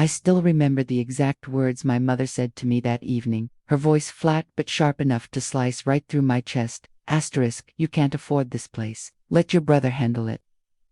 I still remember the exact words my mother said to me that evening, her voice flat but sharp enough to slice right through my chest. Asterisk, you can't afford this place. Let your brother handle it.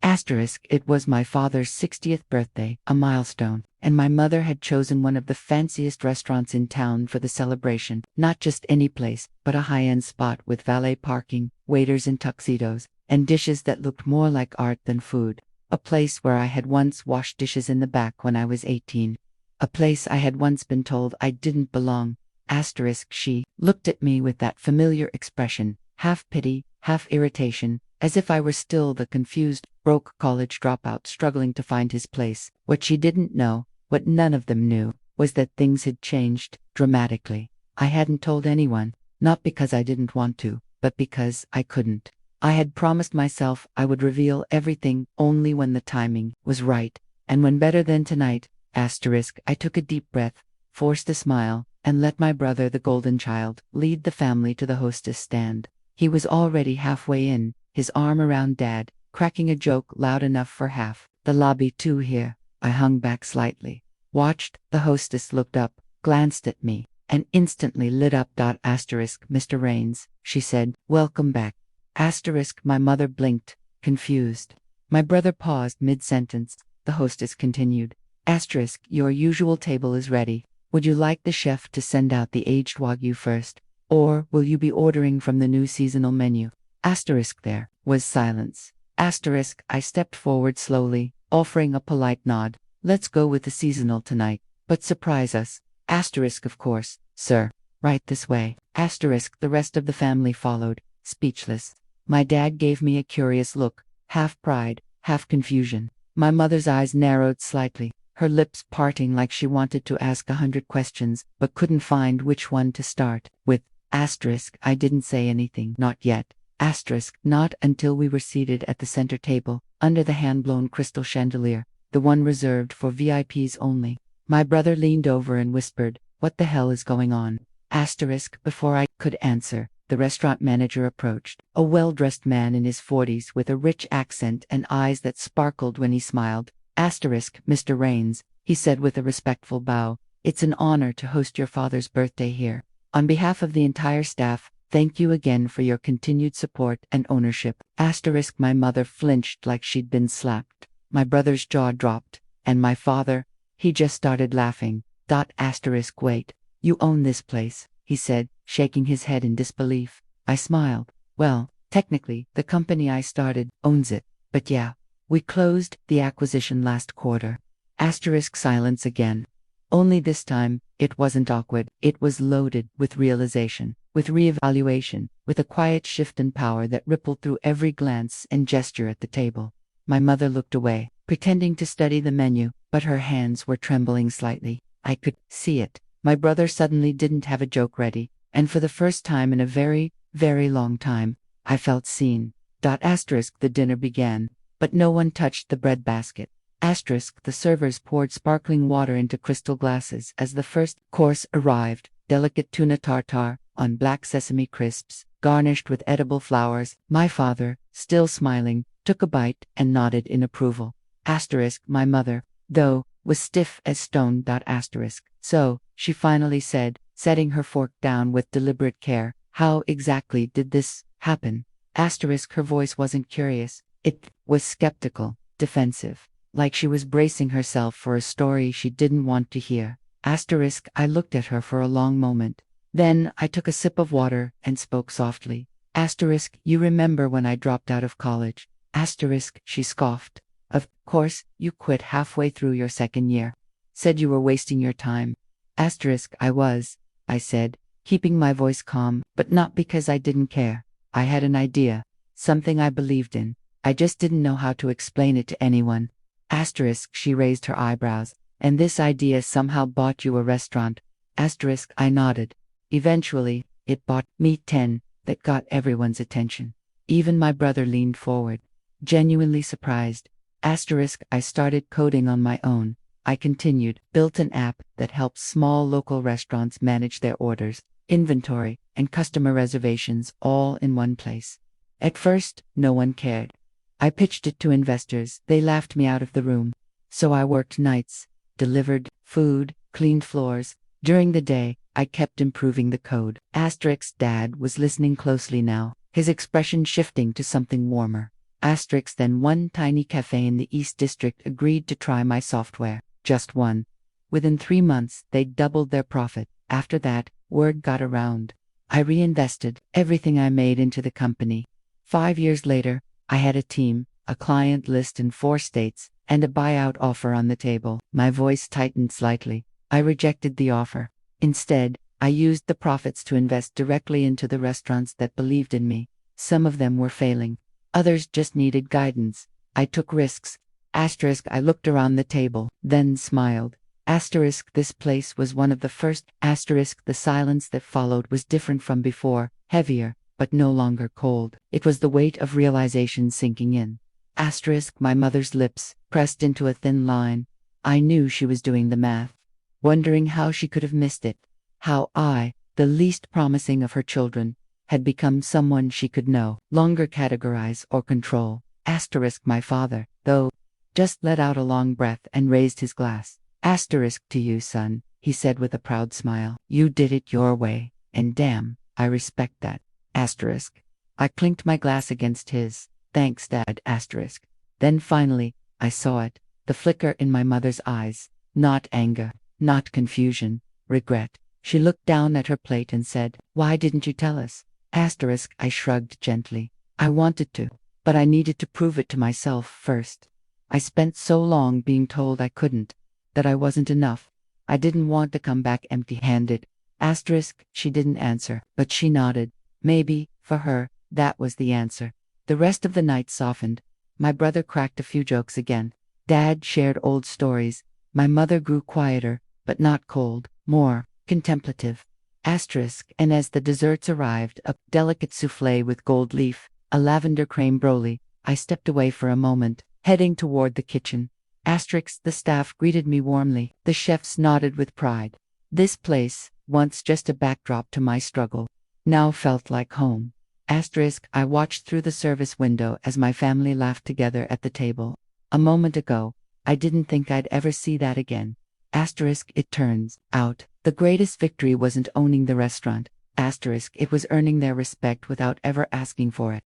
Asterisk, it was my father's 60th birthday, a milestone, and my mother had chosen one of the fanciest restaurants in town for the celebration. Not just any place, but a high-end spot with valet parking, waiters in tuxedos, and dishes that looked more like art than food. A place where I had once washed dishes in the back when I was 18. A place I had once been told I didn't belong. Asterisk, she looked at me with that familiar expression, half pity, half irritation, as if I were still the confused, broke college dropout struggling to find his place. What she didn't know, what none of them knew, was that things had changed dramatically. I hadn't told anyone, not because I didn't want to, but because I couldn't. I had promised myself I would reveal everything only when the timing was right, and when better than tonight. Asterisk, I took a deep breath, forced a smile, and let my brother, the golden child, lead the family to the hostess stand. He was already halfway in, his arm around Dad, cracking a joke loud enough for half the lobby to hear. I hung back slightly, watched. The hostess looked up, glanced at me, and instantly lit up. Asterisk, Mr. Rains, she said, welcome back. Asterisk, my mother blinked, confused. My brother paused mid-sentence. The hostess continued. Asterisk, your usual table is ready. Would you like the chef to send out the aged wagyu first? Or will you be ordering from the new seasonal menu? Asterisk, there was silence. Asterisk, I stepped forward slowly, offering a polite nod. Let's go with the seasonal tonight, but surprise us. Asterisk, of course, sir. Right this way. Asterisk, the rest of the family followed, speechless. My dad gave me a curious look, half pride, half confusion. My mother's eyes narrowed slightly, her lips parting like she wanted to ask 100 questions, but couldn't find which one to start with. Asterisk, I didn't say anything, not yet. Asterisk, not until we were seated at the center table, under the hand-blown crystal chandelier, the one reserved for VIPs only. My brother leaned over and whispered, what the hell is going on? Asterisk, before I could answer, the restaurant manager approached, a well-dressed man in his 40s with a rich accent and eyes that sparkled when he smiled. Asterisk, Mr. Rains, he said with a respectful bow, it's an honor to host your father's birthday here. On behalf of the entire staff, thank you again for your continued support and ownership. Asterisk, my mother flinched like she'd been slapped. My brother's jaw dropped, and my father, he just started laughing. Asterisk, wait, you own this place, he said, shaking his head in disbelief. I smiled. Well, technically, the company I started owns it, but yeah, we closed the acquisition last quarter. Asterisk, silence again. Only this time, it wasn't awkward, it was loaded with realization, with reevaluation, with a quiet shift in power that rippled through every glance and gesture at the table. My mother looked away, pretending to study the menu, but her hands were trembling slightly. I could see it. My brother suddenly didn't have a joke ready, and for the first time in a very, very long time, I felt seen. Asterisk, the dinner began, but no one touched the breadbasket. Asterisk, the servers poured sparkling water into crystal glasses as the first course arrived, delicate tuna tartare on black sesame crisps, garnished with edible flowers. My father, still smiling, took a bite and nodded in approval. Asterisk, my mother, though, was stiff as stone. Asterisk. So, she finally said, setting her fork down with deliberate care, how exactly did this happen? Asterisk, her voice wasn't curious. It was skeptical, defensive, like she was bracing herself for a story she didn't want to hear. Asterisk, I looked at her for a long moment. Then I took a sip of water and spoke softly. Asterisk, you remember when I dropped out of college? Asterisk, she scoffed. Of course, you quit halfway through your second year. Said you were wasting your time. Asterisk, I was, I said, keeping my voice calm, but not because I didn't care. I had an idea, something I believed in. I just didn't know how to explain it to anyone. Asterisk, she raised her eyebrows. And this idea somehow bought you a restaurant. Asterisk, I nodded. Eventually, it bought me 10 that got everyone's attention. Even my brother leaned forward, genuinely surprised. Asterisk, I started coding on my own. I continued, built an app that helps small local restaurants manage their orders, inventory, and customer reservations all in one place. At first, no one cared. I pitched it to investors. They laughed me out of the room. So I worked nights, delivered food, cleaned floors. During the day, I kept improving the code. Asterix Dad was listening closely now, his expression shifting to something warmer. Asterix then one tiny cafe in the East District agreed to try my software. Just one. Within 3 months, they doubled their profit. After that, word got around. I reinvested everything I made into the company. 5 years later, I had a team, a client list in 4 states, and a buyout offer on the table. My voice tightened slightly. I rejected the offer. Instead, I used the profits to invest directly into the restaurants that believed in me. Some of them were failing. Others just needed guidance. I took risks. Asterisk, I looked around the table, then smiled. Asterisk, this place was one of the first. Asterisk, the silence that followed was different from before, heavier, but no longer cold. It was the weight of realization sinking in. Asterisk, my mother's lips pressed into a thin line. I knew she was doing the math, wondering how she could have missed it. How I, the least promising of her children, had become someone she could no longer categorize or control. Asterisk, my father, though, just let out a long breath and raised his glass. Asterisk to you, son, he said with a proud smile. You did it your way, and damn, I respect that. Asterisk. I clinked my glass against his. Thanks, Dad. Asterisk. Then finally, I saw it, the flicker in my mother's eyes. Not anger, not confusion, regret. She looked down at her plate and said, Why didn't you tell us? Asterisk, I shrugged gently. I wanted to, but I needed to prove it to myself first. I spent so long being told I couldn't, that I wasn't enough. I didn't want to come back empty-handed. Asterisk, she didn't answer, but she nodded. Maybe, for her, that was the answer. The rest of the night softened. My brother cracked a few jokes again. Dad shared old stories. My mother grew quieter, but not cold, more contemplative. Asterisk, and as the desserts arrived, a delicate soufflé with gold leaf, a lavender creme brulee, I stepped away for a moment, heading toward the kitchen. Asterisk, the staff greeted me warmly. The chefs nodded with pride. This place, once just a backdrop to my struggle, now felt like home. Asterisk, I watched through the service window as my family laughed together at the table. A moment ago, I didn't think I'd ever see that again. Asterisk, it turns out, the greatest victory wasn't owning the restaurant. Asterisk, it was earning their respect without ever asking for it.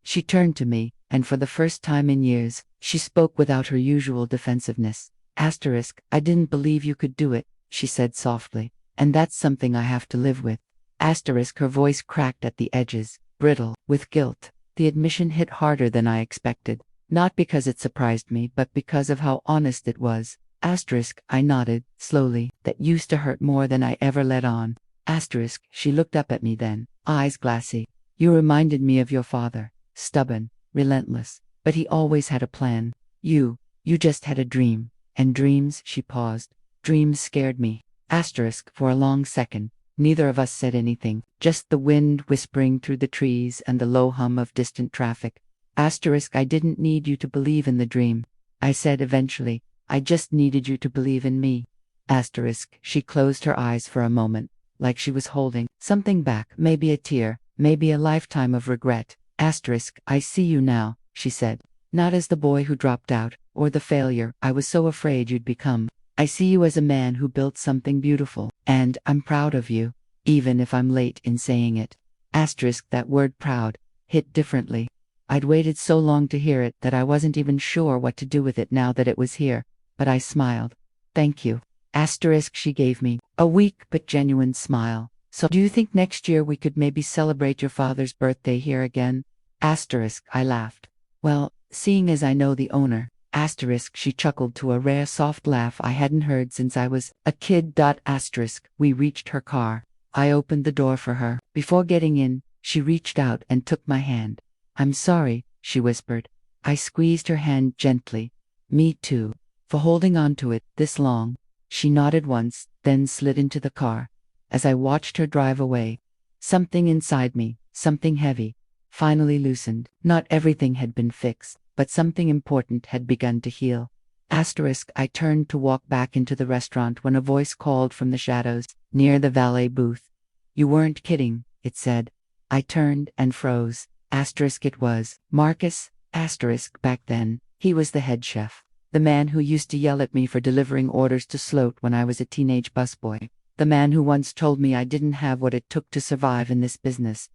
She turned to me, and for the first time in years, she spoke without her usual defensiveness. Asterisk, I didn't believe you could do it, she said softly, and that's something I have to live with. Asterisk, her voice cracked at the edges, brittle, with guilt. The admission hit harder than I expected, not because it surprised me, but because of how honest it was. Asterisk, I nodded, slowly. That used to hurt more than I ever let on. Asterisk, she looked up at me then, eyes glassy. You reminded me of your father. Stubborn, relentless, but he always had a plan. You just had a dream. And dreams, she paused. Dreams scared me. Asterisk, for a long second, neither of us said anything, just the wind whispering through the trees and the low hum of distant traffic. Asterisk, I didn't need you to believe in the dream. I said eventually, I just needed you to believe in me. Asterisk, she closed her eyes for a moment, like she was holding something back, maybe a tear, maybe a lifetime of regret. Asterisk, I see you now, she said. Not as the boy who dropped out, or the failure I was so afraid you'd become. I see you as a man who built something beautiful, and I'm proud of you, even if I'm late in saying it. Asterisk, that word proud hit differently. I'd waited so long to hear it that I wasn't even sure what to do with it now that it was here, but I smiled. Thank you. Asterisk, she gave me a weak but genuine smile. So do you think next year we could maybe celebrate your father's birthday here again? Asterisk, I laughed. Well, seeing as I know the owner. Asterisk, she chuckled to a rare soft laugh I hadn't heard since I was a kid. Asterisk, we reached her car. I opened the door for her. Before getting in, she reached out and took my hand. I'm sorry, she whispered. I squeezed her hand gently. Me too. For holding on to it this long. She nodded once, then slid into the car. As I watched her drive away, something inside me, something heavy, finally loosened. Not everything had been fixed, but something important had begun to heal. Asterisk, I turned to walk back into the restaurant when a voice called from the shadows, near the valet booth. You weren't kidding, it said. I turned and froze. Asterisk, it was Marcus. Asterisk, back then, he was the head chef. The man who used to yell at me for delivering orders to Sloat when I was a teenage busboy. The man who once told me I didn't have what it took to survive in this business.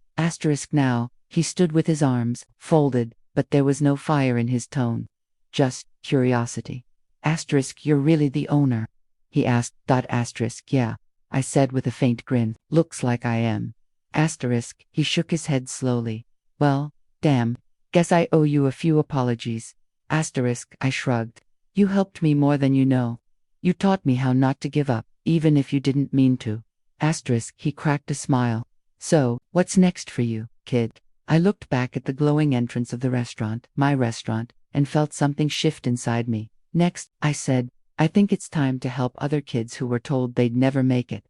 Now, he stood with his arms folded, but there was no fire in his tone. Just curiosity. You're really the owner? He asked. Yeah, I said with a faint grin. Looks like I am. He shook his head slowly. Well, damn. Guess I owe you a few apologies. I shrugged. You helped me more than you know. You taught me how not to give up, even if you didn't mean to. He cracked a smile. So, what's next for you, kid? I looked back at the glowing entrance of the restaurant, my restaurant, and felt something shift inside me. Next, I said, I think it's time to help other kids who were told they'd never make it.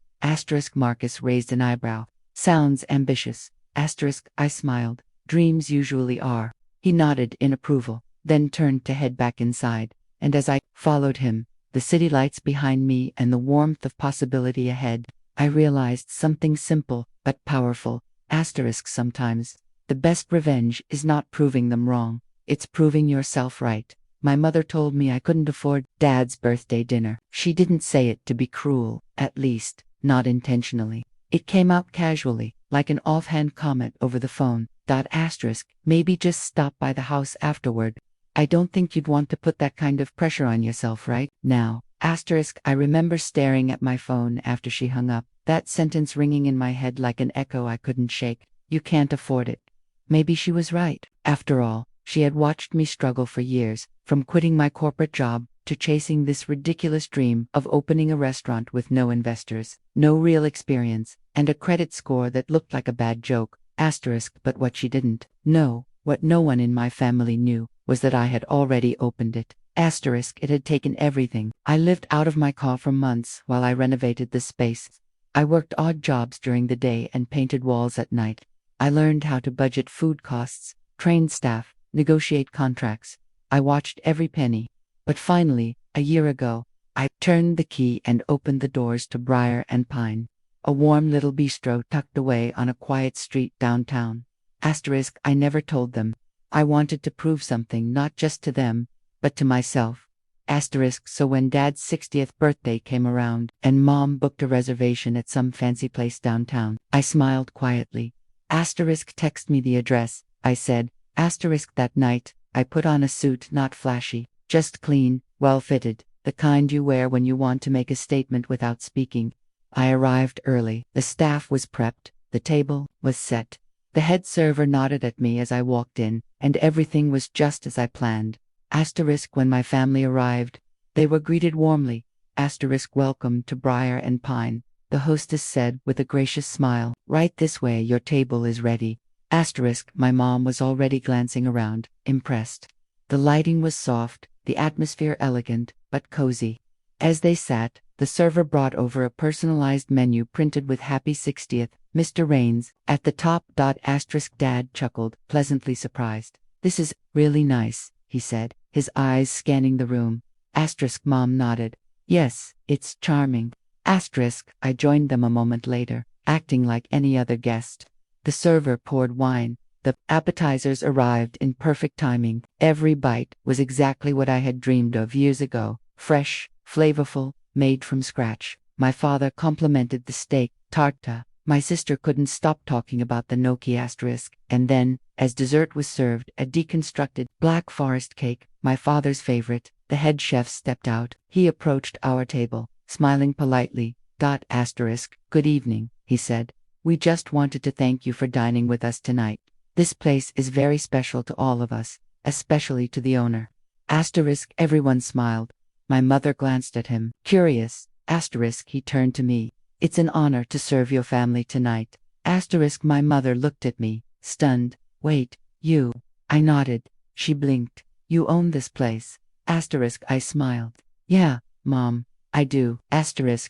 Marcus raised an eyebrow. Sounds ambitious. I smiled. Dreams usually are. He nodded in approval, then turned to head back inside. And as I followed him, the city lights behind me and the warmth of possibility ahead, I realized something simple but powerful. Sometimes, the best revenge is not proving them wrong. It's proving yourself right. My mother told me I couldn't afford Dad's birthday dinner. She didn't say it to be cruel, at least, not intentionally. It came out casually, like an offhand comment over the phone. Maybe just stop by the house afterward. I don't think you'd want to put that kind of pressure on yourself right now. I remember staring at my phone after she hung up, that sentence ringing in my head like an echo I couldn't shake. You can't afford it. Maybe she was right. After all, she had watched me struggle for years, from quitting my corporate job to chasing this ridiculous dream of opening a restaurant with no investors, no real experience, and a credit score that looked like a bad joke. But what she didn't know, what no one in my family knew, was that I had already opened it. It had taken everything. I lived out of my car for months while I renovated the space. I worked odd jobs during the day and painted walls at night. I learned how to budget food costs, train staff, negotiate contracts. I watched every penny. But finally, a year ago, I turned the key and opened the doors to Briar and Pine, a warm little bistro tucked away on a quiet street downtown. I never told them. I wanted to prove something not just to them, but to myself. So when Dad's 60th birthday came around and Mom booked a reservation at some fancy place downtown, I smiled quietly. Text me the address, I said. That night, I put on a suit not flashy, just clean, well-fitted, the kind you wear when you want to make a statement without speaking. I arrived early. The staff was prepped. The table was set. The head server nodded at me as I walked in, and everything was just as I planned. When my family arrived, they were greeted warmly. Welcome to Briar and Pine, the hostess said with a gracious smile. Right this way, your table is ready. My mom was already glancing around, impressed. The lighting was soft, the atmosphere elegant, but cozy. As they sat, the server brought over a personalized menu printed with Happy 60th, Mr. Rains, at the top. Dad chuckled, pleasantly surprised. This is really nice, he said, his eyes scanning the room. Mom nodded. Yes, it's charming. I joined them a moment later, acting like any other guest. The server poured wine. The appetizers arrived in perfect timing. Every bite was exactly what I had dreamed of years ago. Fresh, flavorful, made from scratch. My father complimented the steak tarta. My sister couldn't stop talking about the gnocchi *, and then, as dessert was served, a deconstructed Black Forest cake, my father's favorite. The head chef stepped out. He approached our table, smiling politely. Good evening, he said. We just wanted to thank you for dining with us tonight. This place is very special to all of us, especially to the owner. Everyone smiled. My mother glanced at him, curious. He turned to me. It's an honor to serve your family tonight. My mother looked at me, stunned. Wait, you? I nodded. She blinked. You own this place? I smiled. Yeah, Mom, I do.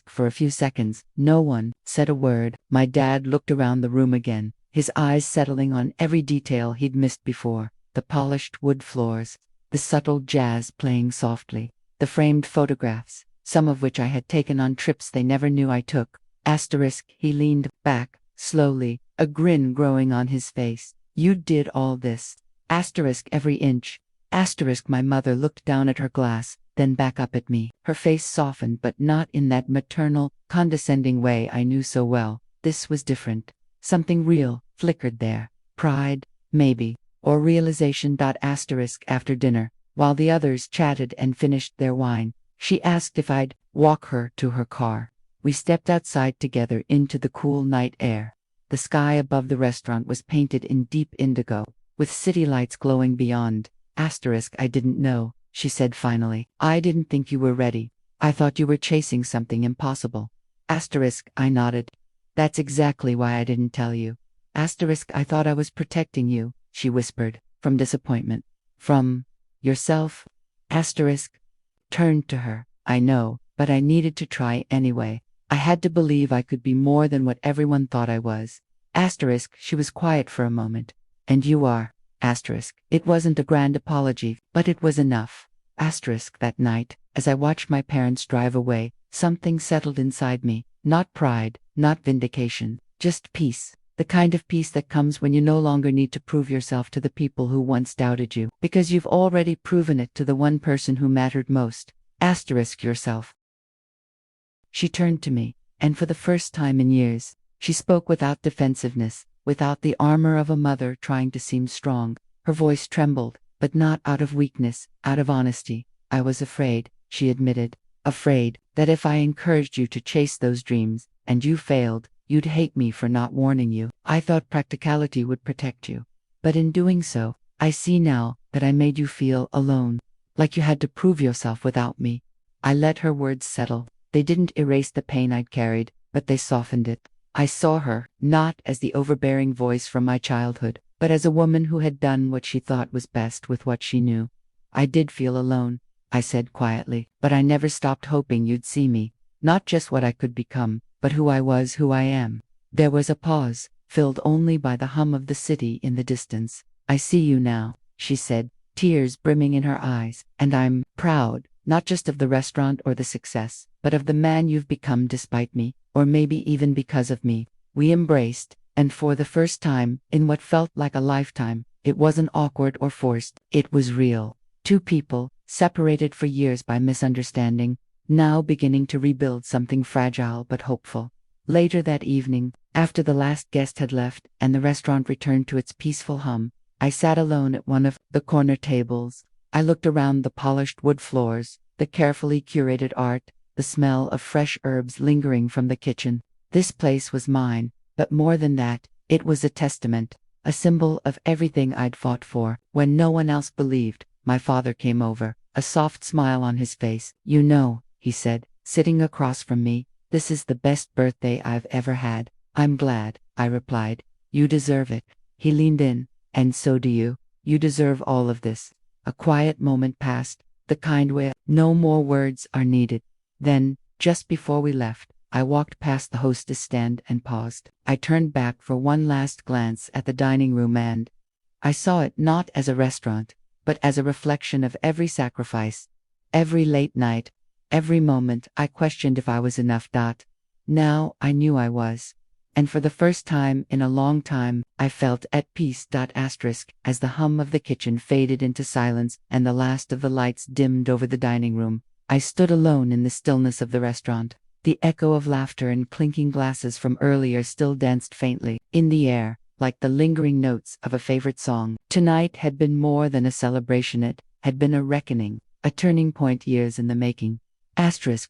For a few seconds, no one said a word. My dad looked around the room again, his eyes settling on every detail he'd missed before. The polished wood floors, the subtle jazz playing softly, the framed photographs, some of which I had taken on trips they never knew I took. He leaned back, slowly, a grin growing on his face. You did all this. Every inch. Asterisk. My mother looked down at her glass, then back up at me. Her face softened, but not in that maternal, condescending way I knew so well. This was different. Something real flickered there. Pride, maybe, or realization. Asterisk. After dinner, while the others chatted and finished their wine, she asked if I'd walk her to her car. We stepped outside together into the cool night air. The sky above the restaurant was painted in deep indigo, with city lights glowing beyond. Asterisk. I didn't know, she said finally. I didn't think you were ready. I thought you were chasing something impossible. Asterisk. I nodded. That's exactly why I didn't tell you. Asterisk. I thought I was protecting you, she whispered, from disappointment. From yourself? Asterisk. Turned to her. I know, but I needed to try anyway. I had to believe I could be more than what everyone thought I was. Asterisk. She was quiet for a moment. And you are. Asterisk. It wasn't a grand apology, but it was enough. Asterisk. That night, as I watched my parents drive away, something settled inside me. Not pride, not vindication, just peace. The kind of peace that comes when you no longer need to prove yourself to the people who once doubted you, because you've already proven it to the one person who mattered most. Asterisk. Yourself. She turned to me, and for the first time in years, she spoke without defensiveness, without the armor of a mother trying to seem strong. Her voice trembled, but not out of weakness, out of honesty. I was afraid, she admitted. Afraid that if I encouraged you to chase those dreams, and you failed, you'd hate me for not warning you. I thought practicality would protect you. But in doing so, I see now that I made you feel alone, like you had to prove yourself without me. I let her words settle. They didn't erase the pain I'd carried, but they softened it. I saw her, not as the overbearing voice from my childhood, but as a woman who had done what she thought was best with what she knew. I did feel alone, I said quietly, but I never stopped hoping you'd see me, not just what I could become, but who I was, who I am. There was a pause, filled only by the hum of the city in the distance. I see you now, she said, tears brimming in her eyes, and I'm proud, not just of the restaurant or the success, but of the man you've become despite me, or maybe even because of me. We embraced, and for the first time, in what felt like a lifetime, it wasn't awkward or forced, it was real. Two people, separated for years by misunderstanding, now beginning to rebuild something fragile but hopeful. Later that evening, after the last guest had left and the restaurant returned to its peaceful hum, I sat alone at one of the corner tables. I looked around the polished wood floors, the carefully curated art, the smell of fresh herbs lingering from the kitchen. This place was mine, but more than that, it was a testament, a symbol of everything I'd fought for. When no one else believed, my father came over, a soft smile on his face. You know, he said, sitting across from me, this is the best birthday I've ever had. I'm glad, I replied. You deserve it. He leaned in. And so do you. You deserve all of this. A quiet moment passed, the kind where no more words are needed. Then, just before we left, I walked past the hostess stand and paused. I turned back for one last glance at the dining room, and I saw it not as a restaurant, but as a reflection of every sacrifice, every late night, every moment I questioned if I was enough. Now I knew I was. And for the first time in a long time, I felt at peace. As the hum of the kitchen faded into silence and the last of the lights dimmed over the dining room, I stood alone in the stillness of the restaurant. The echo of laughter and clinking glasses from earlier still danced faintly in the air, like the lingering notes of a favorite song. Tonight had been more than a celebration, it had been a reckoning, a turning point years in the making.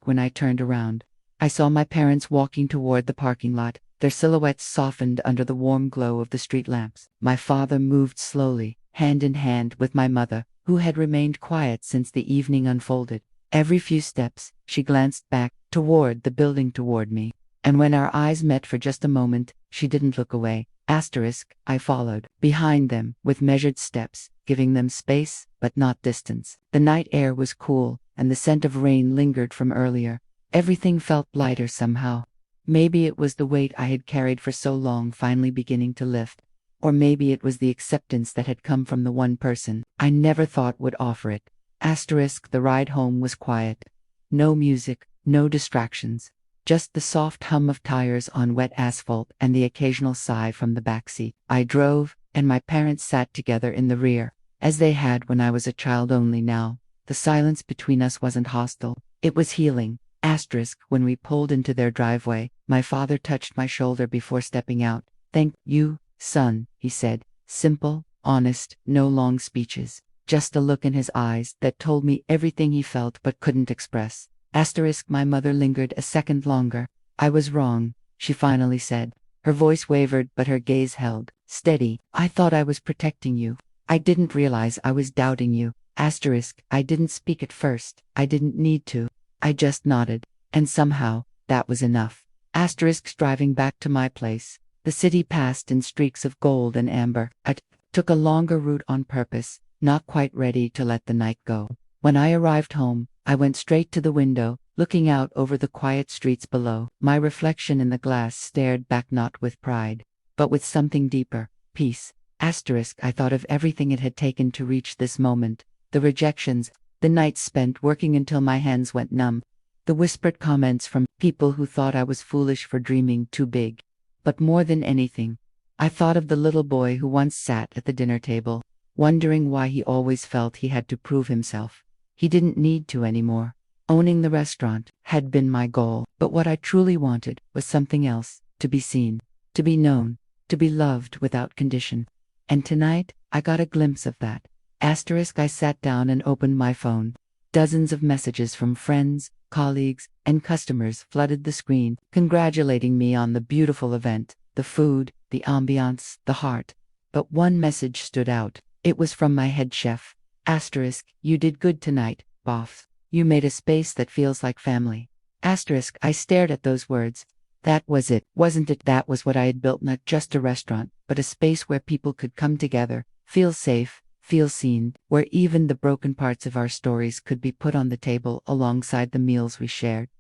When I turned around, I saw my parents walking toward the parking lot, their silhouettes softened under the warm glow of the street lamps. My father moved slowly, hand in hand with my mother, who had remained quiet since the evening unfolded. Every few steps, she glanced back, toward the building toward me. And when our eyes met for just a moment, she didn't look away. I followed, behind them, with measured steps, giving them space, but not distance. The night air was cool, and the scent of rain lingered from earlier. Everything felt lighter somehow. Maybe it was the weight I had carried for so long finally beginning to lift. Or maybe it was the acceptance that had come from the one person I never thought would offer it. The ride home was quiet. No music, no distractions. Just the soft hum of tires on wet asphalt and the occasional sigh from the backseat. I drove, and my parents sat together in the rear. as they had when I was a child, only now the silence between us wasn't hostile. It was healing. Asterisk, when we pulled into their driveway, my father touched my shoulder before stepping out. Thank you, son, he said. Simple, honest, no long speeches. Just a look in his eyes that told me everything he felt but couldn't express. Asterisk, my mother lingered a second longer. I was wrong, she finally said. Her voice wavered, but her gaze held steady. I thought I was protecting you. I didn't realize I was doubting you. Asterisk, I didn't speak at first. I didn't need to. I just nodded. And somehow, that was enough. Asterisk, driving back to my place. The city passed in streaks of gold and amber. I took a longer route on purpose, not quite ready to let the night go. When I arrived home, I went straight to the window, looking out over the quiet streets below. My reflection in the glass stared back, not with pride, but with something deeper, peace. Asterisk, I thought of everything it had taken to reach this moment. The rejections, the nights spent working until my hands went numb, the whispered comments from people who thought I was foolish for dreaming too big. But more than anything, I thought of the little boy who once sat at the dinner table, wondering why he always felt he had to prove himself. He didn't need to anymore. Owning the restaurant had been my goal, but what I truly wanted was something else: to be seen, to be known, to be loved without condition. And tonight, I got a glimpse of that. Asterisk, I sat down and opened my phone. Dozens of messages from friends, colleagues, and customers flooded the screen, congratulating me on the beautiful event, the food, the ambiance, the heart. But one message stood out. It was from my head chef. Asterisk, you did good tonight, boss. You made a space that feels like family. Asterisk, I stared at those words. That was it, wasn't it? That was what I had built, not just a restaurant, but a space where people could come together, feel safe, feel seen, where even the broken parts of our stories could be put on the table alongside the meals we shared.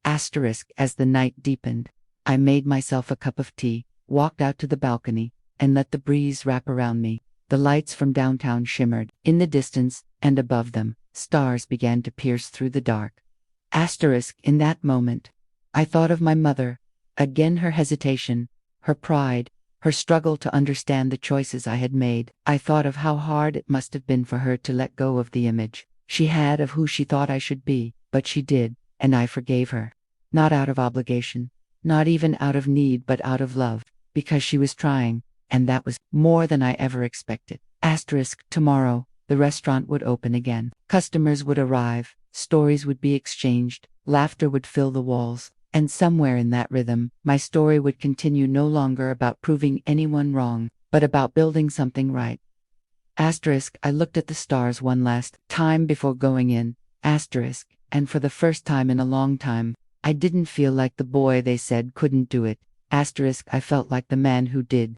Asterisk, as the night deepened, I made myself a cup of tea, walked out to the balcony, and let the breeze wrap around me. The lights from downtown shimmered in the distance, and above them, stars began to pierce through the dark. Asterisk, in that moment, I thought of my mother. Again, her hesitation, her pride, her struggle to understand the choices I had made. I thought of how hard it must have been for her to let go of the image she had of who she thought I should be, but she did, and I forgave her. Not out of obligation, not even out of need, but out of love, because she was trying, and that was more than I ever expected. Asterisk, tomorrow, the restaurant would open again. Customers would arrive, stories would be exchanged, laughter would fill the walls. And somewhere in that rhythm, my story would continue, no longer about proving anyone wrong, but about building something right. Asterisk, I looked at the stars one last time before going in. Asterisk, and for the first time in a long time, I didn't feel like the boy they said couldn't do it. Asterisk, I felt like the man who did.